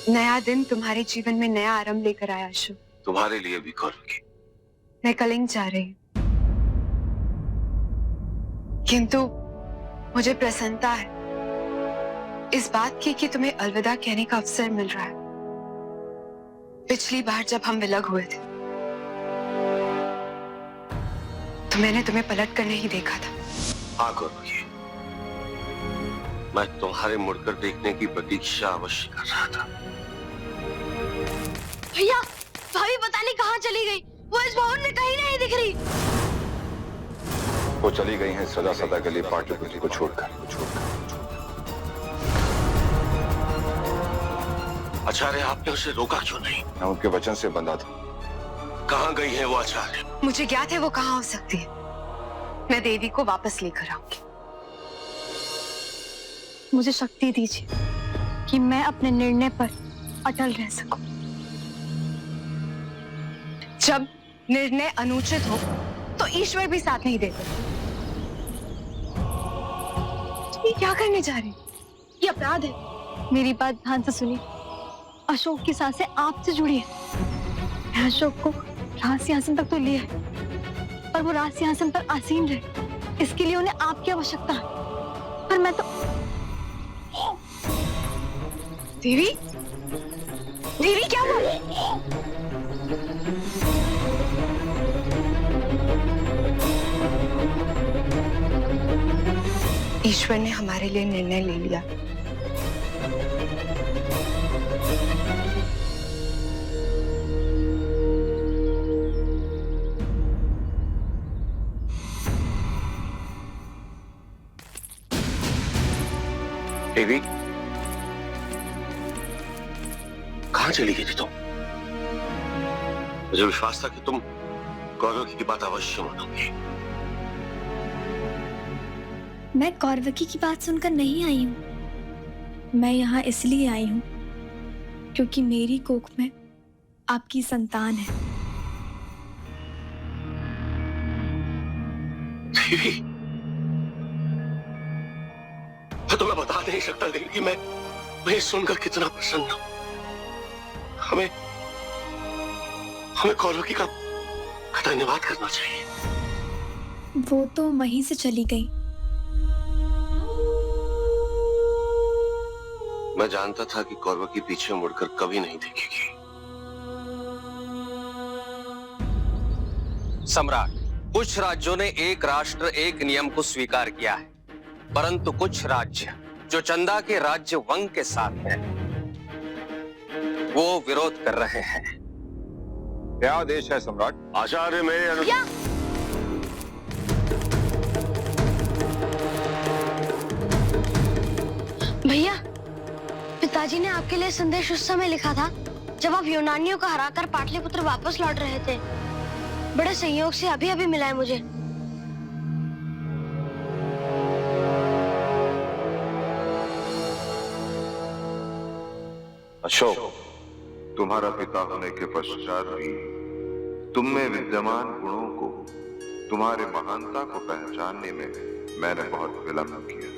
नया दिन तुम्हारे जीवन में नया आरंभ लेकर आया अशोक। तुम्हारे लिए भी करूंगी। मैं कलिंग जा रही हूँ, किंतु मुझे प्रसन्नता है इस बात की कि तुम्हें अलविदा कहने का अवसर मिल रहा है। पिछली बार जब हम विलग हुए थे तो मैंने तुम्हें पलट कर नहीं देखा था। हाँ करूंगी, मैं तुम्हारे मुड़कर देखने की प्रतीक्षा अवश्य कर रहा था। भैया, भाभी पता नहीं कहाँ चली गई। वो इस भवन में कहीं नहीं दिख रही। वो चली गई हैं सदा सदा के लिए पाटलिपुत्र को छोड़कर। आचार्य, आपने उसे रोका क्यों नहीं? मैं उनके वचन से बंधा था। कहाँ गई है वो आचार्य? मुझे ज्ञात है वो कहाँ हो सकती है। मैं देवी को वापस लेकर आऊंगी। मुझे शक्ति दीजिए कि मैं अपने निर्णय पर अटल रह सकूं। जब निर्णय अनुचित हो तो ईश्वर भी साथ नहीं देते। ये क्या करने जा रही? ये अपराध है। मेरी बात ध्यान से सुनिए। अशोक की सांसें आपसे जुड़ी है। मैं अशोक को राज सिंहासन तक तो लिया है, पर वो राज सिंहासन पर आसीन रहे, इसके लिए उन्हें आपकी आवश्यकता है। पर मैं तो देवी, देवी क्या हुआ? ईश्वर ने हमारे लिए निर्णय ले लिया। देवी, कहाँ चली गई थी तुम? मुझे विश्वास था कि तुम गौरव की बात अवश्य मानोगी। मैं कौरवकी की बात सुनकर नहीं आई हूँ। मैं यहाँ इसलिए आई हूँ क्योंकि मेरी कोख में आपकी संतान है। देवी, मैं तुम्हें बता नहीं सकता देवी कि मैं सुनकर कितना प्रसन्न हूं। हमें कौरवकी का धन्यवाद करना चाहिए। वो तो वहीं से चली गई। मैं जानता था कि कौरवकी पीछे मुड़कर कभी नहीं देखेगी। सम्राट, कुछ राज्यों ने एक राष्ट्र एक नियम को स्वीकार किया है, परंतु कुछ राज्य जो चंदा के राज्य वंग के साथ हैं, वो विरोध कर रहे हैं। क्या आदेश है सम्राट? आचार्य, मेरे भैया, पिताजी ने आपके लिए संदेश उस समय लिखा था जब आप यूनानियों को हराकर पाटलिपुत्र वापस लौट रहे थे। बड़े संयोग से अभी अभी मिला है मुझे। अशोक, तुम्हारा पिता होने के पश्चात भी तुम में विद्यमान गुणों को, तुम्हारे महानता को पहचानने में मैंने बहुत विलंब किया।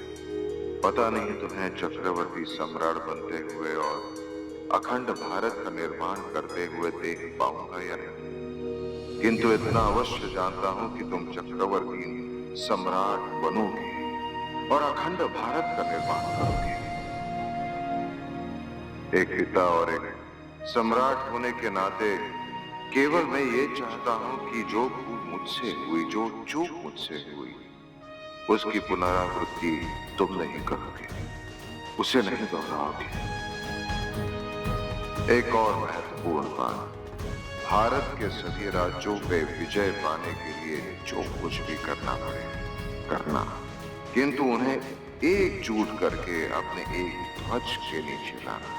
पता नहीं तुम्हें चक्रवर्ती सम्राट बनते हुए और अखंड भारत का निर्माण करते हुए देख पाऊंगा या नहीं, किंतु इतना अवश्य जानता हूं कि तुम चक्रवर्ती सम्राट बनोगे और अखंड भारत का निर्माण करोगे। एक पिता और एक सम्राट होने के नाते केवल मैं ये चाहता हूं कि जो भूल मुझसे हुई, जो चूक मुझसे हुई, उसकी पुनरावृत्ति तुम नहीं करोगे, उसे नहीं दोहराओगे। एक और महत्वपूर्ण बात, भारत के सभी राज्यों पे विजय पाने के लिए जो कुछ भी करना पड़े करना, किंतु उन्हें एकजुट करके अपने एक ध्वज के नीचे लाना।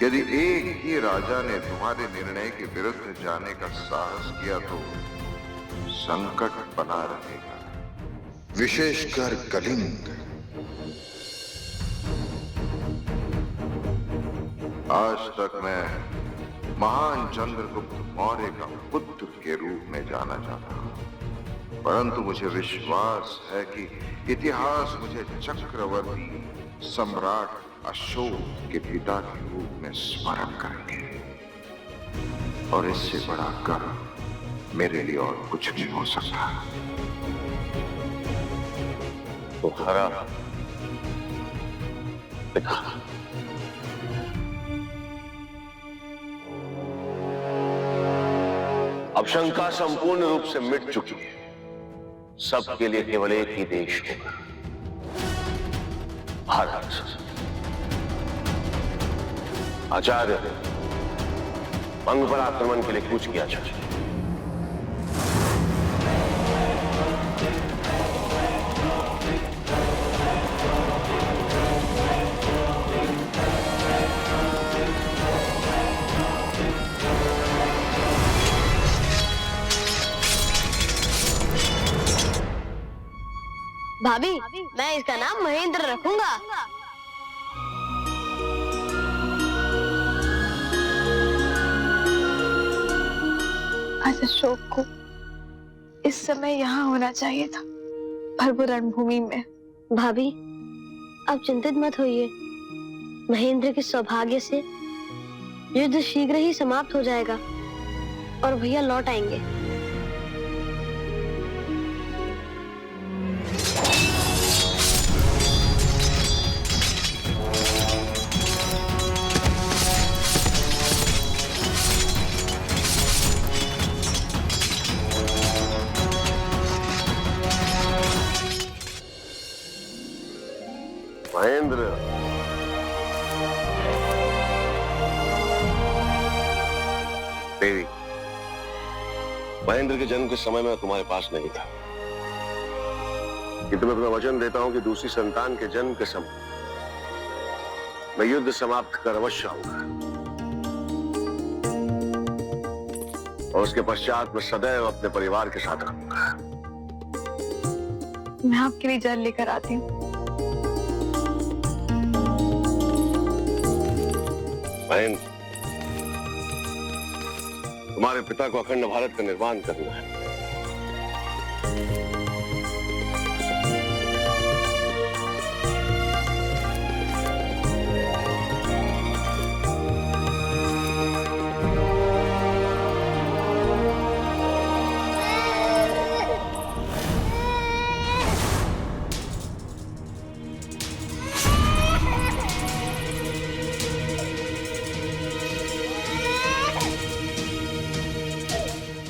यदि एक ही राजा ने तुम्हारे निर्णय के विरुद्ध जाने का साहस किया तो संकट बना रहेगा, विशेषकर कलिंग। आज तक मैं महान चंद्रगुप्त मौर्य का पुत्र के रूप में जाना जाता हूं, परंतु मुझे विश्वास है कि इतिहास मुझे चक्रवर्ती सम्राट अशोक के पिता के रूप में स्मरण करेंगे। और इससे बड़ा गर्व मेरे लिए और कुछ नहीं हो सकता। तुम्हारा पिता अब शंका संपूर्ण रूप से मिट चुकी है। सबके लिए केवल एक ही देश होगा, भारत। आचार्य, वंग पर आक्रमण के लिए कूच किया जाए। भाभी, मैं इसका नाम महेंद्र रखूंगा। आज अशोक को इस समय यहाँ होना चाहिए था, पर वो रणभूमि में। भाभी, आप चिंतित मत होइए। महेंद्र के सौभाग्य से युद्ध शीघ्र ही समाप्त हो जाएगा और भैया लौट आएंगे। महेंद्र, देवी, महेंद्र के जन्म के समय में तुम्हारे पास नहीं था, कि तुम्हें वचन देता हूं कि दूसरी संतान के जन्म के समय मैं युद्ध समाप्त कर अवश्य आऊंगा और उसके पश्चात मैं सदैव अपने परिवार के साथ रहूंगा। मैं आपके लिए जल लेकर आती हूँ। महेंद्र, तुम्हारे पिता को अखंड भारत का निर्माण करना है।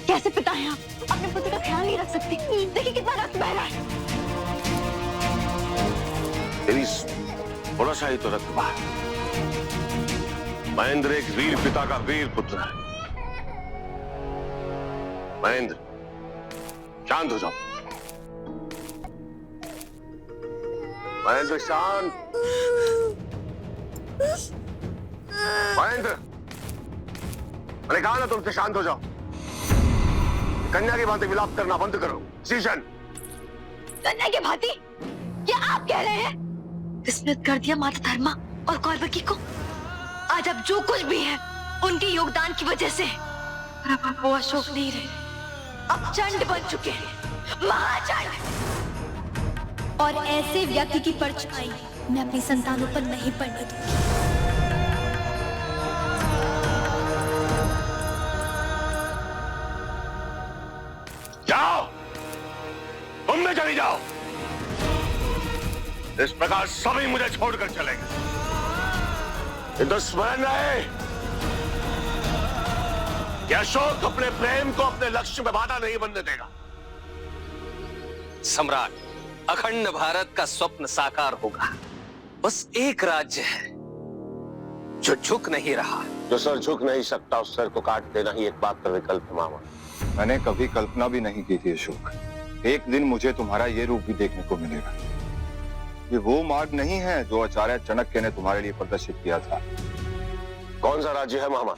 कैसे पिता हैं आप? अपने पुत्र का ख्याल नहीं रख सकती। देखिए कितना रक्त बह रहा है। तेरी थोड़ा सा ही तो रक्त बहा। महेंद्र एक वीर पिता का वीर पुत्र है। महेंद्र, शांत हो जाओ। महेंद्र, शांत। महेंद्र, मैंने कहा ना तुमसे शांत हो जाओ। कन्या की भांति विलाप करना बंद करो। शीशन, कन्या की भांति? क्या आप कह रहे हैं? विस्मृत कर दिया माता धर्मा और कौरवकी को। आज अब जो कुछ भी है उनके योगदान की वजह से। पर अब वो अशोक नहीं रहे, अब चंड बन चुके हैं, महाचंड। और ऐसे व्यक्ति की परछाई मैं अपनी संतानों पर नहीं पड़ने दूंगी। जाओ, तुम में चली जाओ। इस प्रकार सभी मुझे छोड़कर चलेंगे। ये तो स्मरण रहे कि अशोक अपने प्रेम को अपने लक्ष्य में बाधा नहीं बनने देगा। सम्राट, अखंड भारत का स्वप्न साकार होगा। बस एक राज्य है जो झुक नहीं रहा। जो सर झुक नहीं सकता उस सर को काट देना ही एक मात्र विकल्प है मामा। मैंने कभी कल्पना भी नहीं की थी अशोक, एक दिन मुझे तुम्हारा ये रूप भी देखने को मिलेगा। ये वो मार्ग नहीं है जो आचार्य चाणक्य ने तुम्हारे लिए प्रदर्शित किया था। कौन सा राज्य है मामा?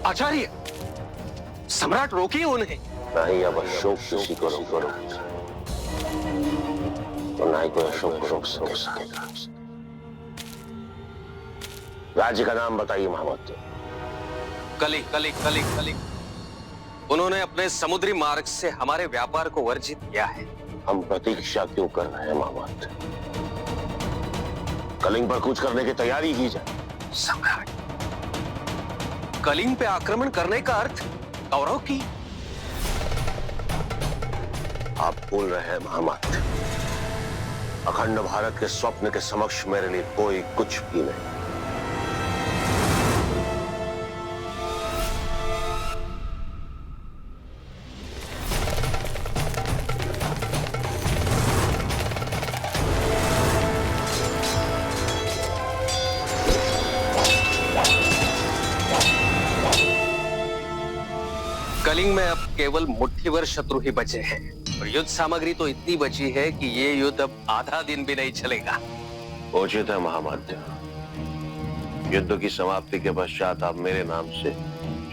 आचार्य, सम्राट रोकिए उन्हें। नहीं, अब अशोक किसी को रोक तो ना ही कोई अशोक को रोक सकेगा। राज्य का नाम बताइए मोहम्मद। कली कली कली कली। उन्होंने अपने समुद्री मार्ग से हमारे व्यापार को वर्जित किया है। हम प्रतीक्षा क्यों कर रहे हैं मोहम्मद? कलिंग पर कूच करने की तैयारी की जाए। सम्राट, कलिंग पे आक्रमण करने का अर्थ कौरव की। आप भूल रहे हैं मोहम्मद, अखंड भारत के स्वप्न के समक्ष मेरे लिए कोई कुछ भी नहीं। कलिंग में अब केवल मुट्ठीभर शत्रु ही बचे हैं और युद्ध सामग्री तो इतनी बची है कि ये युद्ध अब आधा दिन भी नहीं चलेगा। उचित है मोहम्मद, युद्ध की समाप्ति के पश्चात आप मेरे नाम से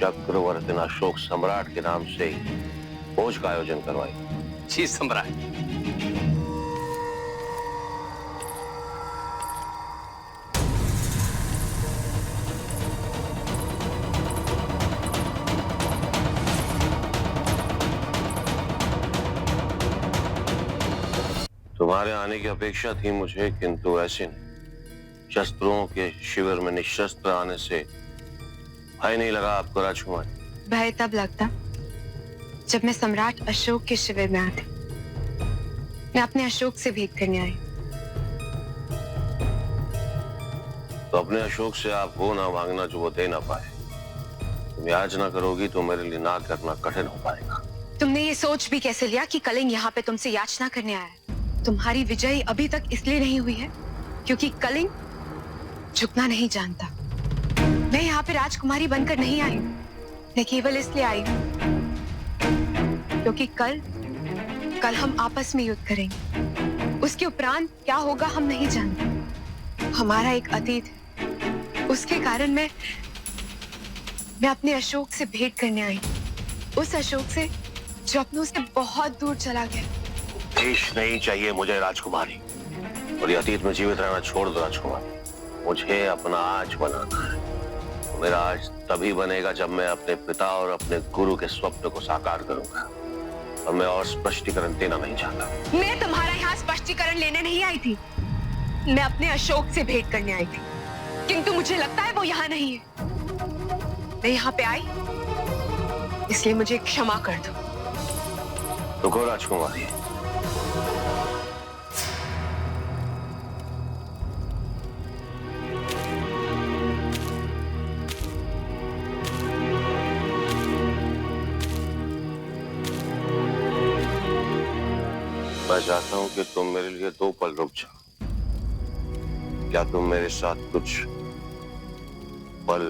चक्रवर्ती अशोक सम्राट के नाम से ही भोज का आयोजन करवाएं। जी सम्राट। तुम्हारे आने की अपेक्षा थी मुझे, किंतु ऐसे नहीं। शस्त्रों के शिविर में निशस्त्र आने से भय नहीं लगा आपको राजकुमारी? भय तब लगता जब मैं सम्राट अशोक के शिविर में आती। मैं अपने अशोक से भेंट करने आई। तो अपने अशोक से आप वो ना मांगना जो वो दे ना पाए। तुम याचना करोगी तो मेरे लिए ना करना कठिन हो पाएगा। तुमने ये सोच भी कैसे लिया कि कलिंग यहाँ पे तुमसे याचना करने आया है? तुम्हारी विजय अभी तक इसलिए नहीं हुई है क्योंकि कलिंग झुकना नहीं जानता। मैं यहाँ पे राजकुमारी बनकर नहीं आई, मैं केवल इसलिए आई क्योंकि कल हम आपस में युद्ध करेंगे। उसके उपरांत क्या होगा हम नहीं जानते। हमारा एक अतीत है, उसके कारण मैं अपने अशोक से भेंट करने आई। उस अशोक से जो अपनों से बहुत दूर चला गया। देश नहीं चाहिए मुझे राजकुमारी, और ये अतीत में जीवित रहना छोड़ दो राजकुमारी। मुझे अपना आज बनाना है। मेरा आज तभी बनेगा जब मैं अपने पिता और अपने गुरु के स्वप्न को साकार करूंगा, और मैं और स्पष्टीकरण देना नहीं चाहता। मैं तुम्हारा यहाँ स्पष्टीकरण लेने नहीं आई थी, मैं अपने अशोक से भेंट करने आई थी, किंतु मुझे लगता है वो यहाँ नहीं है। मैं यहाँ पे आई इसलिए मुझे क्षमा कर दो। रुको राजकुमारी, मैं चाहता हूं कि तुम मेरे लिए 2 पल रुक जाओ। क्या तुम मेरे साथ कुछ पल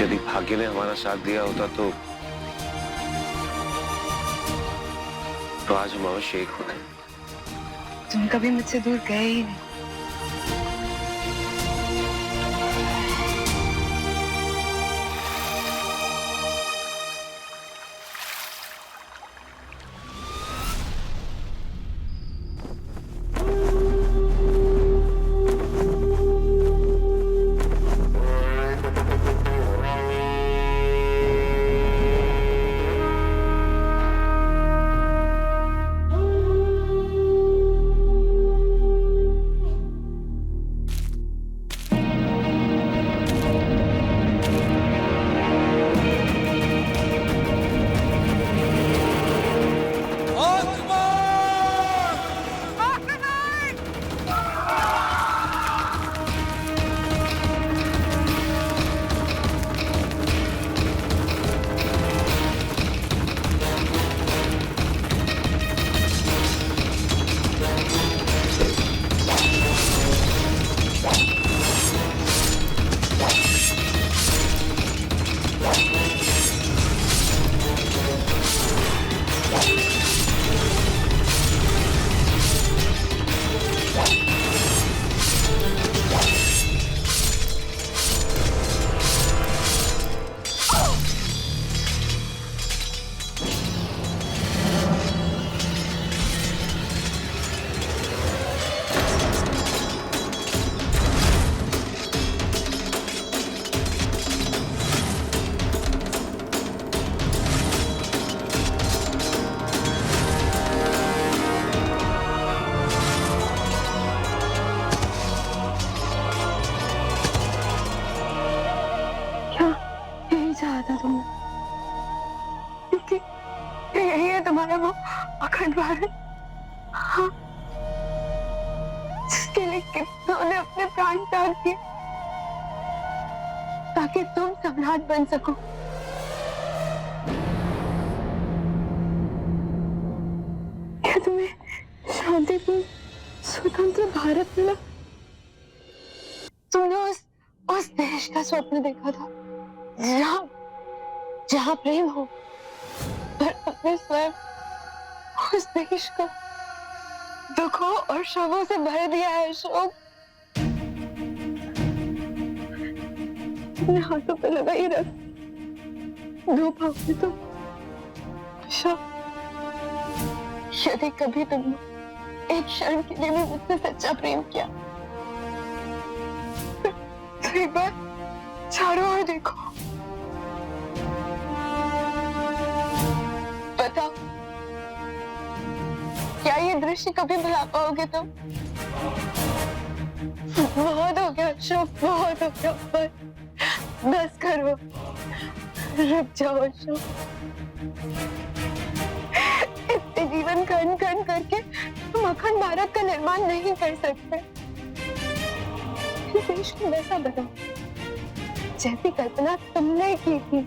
यदि भाग्य ने हमारा साथ दिया होता तो आज हम अवश्य एक होते। तुम कभी मुझसे दूर गए ही नहीं। था तुमने, क्योंकि यही है तुम्हारा वो अखंड भारत, हाँ, जिसके लिए कितनों ने अपने प्राण त्याग दिए ताकि तुम सम्राट बन सको। क्या तुम्हें शांतिपूर्ण स्वतंत्र भारत मिला? तुमने उस देश का स्वप्न देखा था जहाँ प्रेम हो, पर अपने स्वयं उस देश को दुखों और शोकों से भर दिया है। अशोक, अपने हाथों पे लगाई रख, दो पाओगे तो अशोक, यदि कभी तुमने एक क्षण के लिए भी मुझसे सच्चा प्रेम किया तो एक बार चारों ओर देखो, बताओ क्या ये दृश्य कभी भुला पाओगे तुम? बहुत हो गया अशोक, बहुत हो गया, बस करो, रुक जाओ अशोक। इतने जीवन खंड खंड करके तुम अखंड भारत का निर्माण नहीं कर सकते। इस देश को वैसा बनाओ जैसी कल्पना तुमने की थी।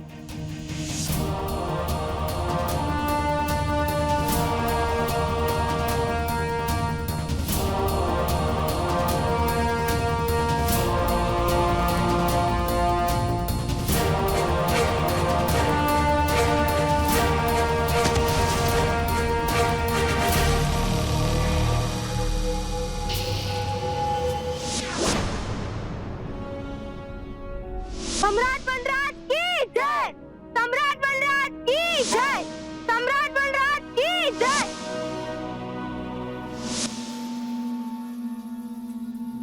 सम्राट बलराज की जय! सम्राट बलराज की जय! सम्राट बलराज की जय!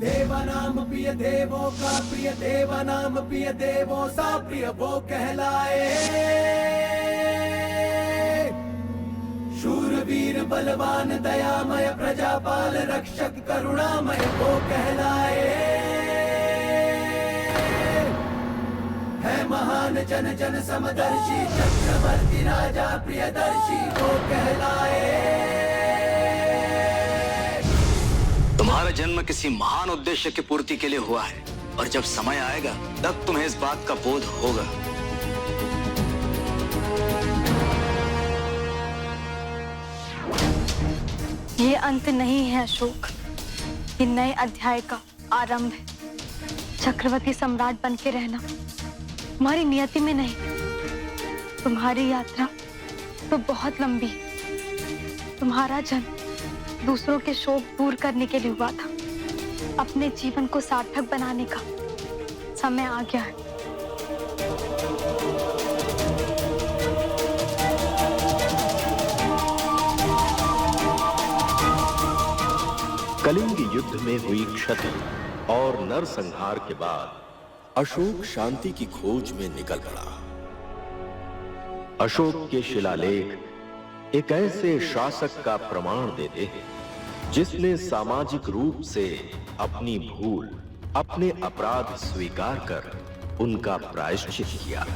देवानाम प्रिय देवों का प्रिय देवानाम प्रिय देवों सा प्रिय वो कहलाए। शूरवीर बलवान दयामय प्रजापाल रक्षक करुणामय वो कहलाए। है महान जन जन समदर्शी चक्रवर्ती राजा प्रियदर्शी वो कहलाए। तुम्हारा जन्म किसी महान उद्देश्य की पूर्ति के लिए हुआ है और जब समय आएगा तब तुम्हें इस बात का बोध होगा। ये अंत नहीं है अशोक, ये नए अध्याय का आरंभ है। चक्रवर्ती सम्राट बन के रहना तुम्हारी नियति में नहीं, तुम्हारी यात्रा तो बहुत लंबी है। तुम्हारा जन्म दूसरों के शोक दूर करने के लिए हुआ था, अपने जीवन को सार्थक बनाने का समय आ गया है। कलिंग युद्ध में हुई क्षति और नरसंहार के बाद अशोक शांति की खोज में निकल पड़ा। अशोक के शिलालेख एक ऐसे शासक का प्रमाण देते हैं जिसने सामाजिक रूप से अपनी भूल, अपने अपराध स्वीकार कर उनका प्रायश्चित किया।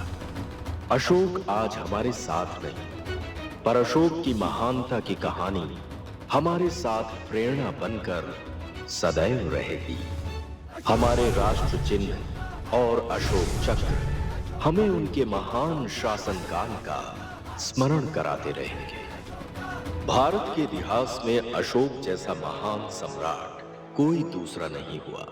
अशोक आज हमारे साथ नहीं, पर अशोक की महानता की कहानी हमारे साथ प्रेरणा बनकर सदैव रहेगी। हमारे राष्ट्र चिन्ह और अशोक चक्र हमें उनके महान शासनकाल का स्मरण कराते रहेंगे। भारत के इतिहास में अशोक जैसा महान सम्राट कोई दूसरा नहीं हुआ।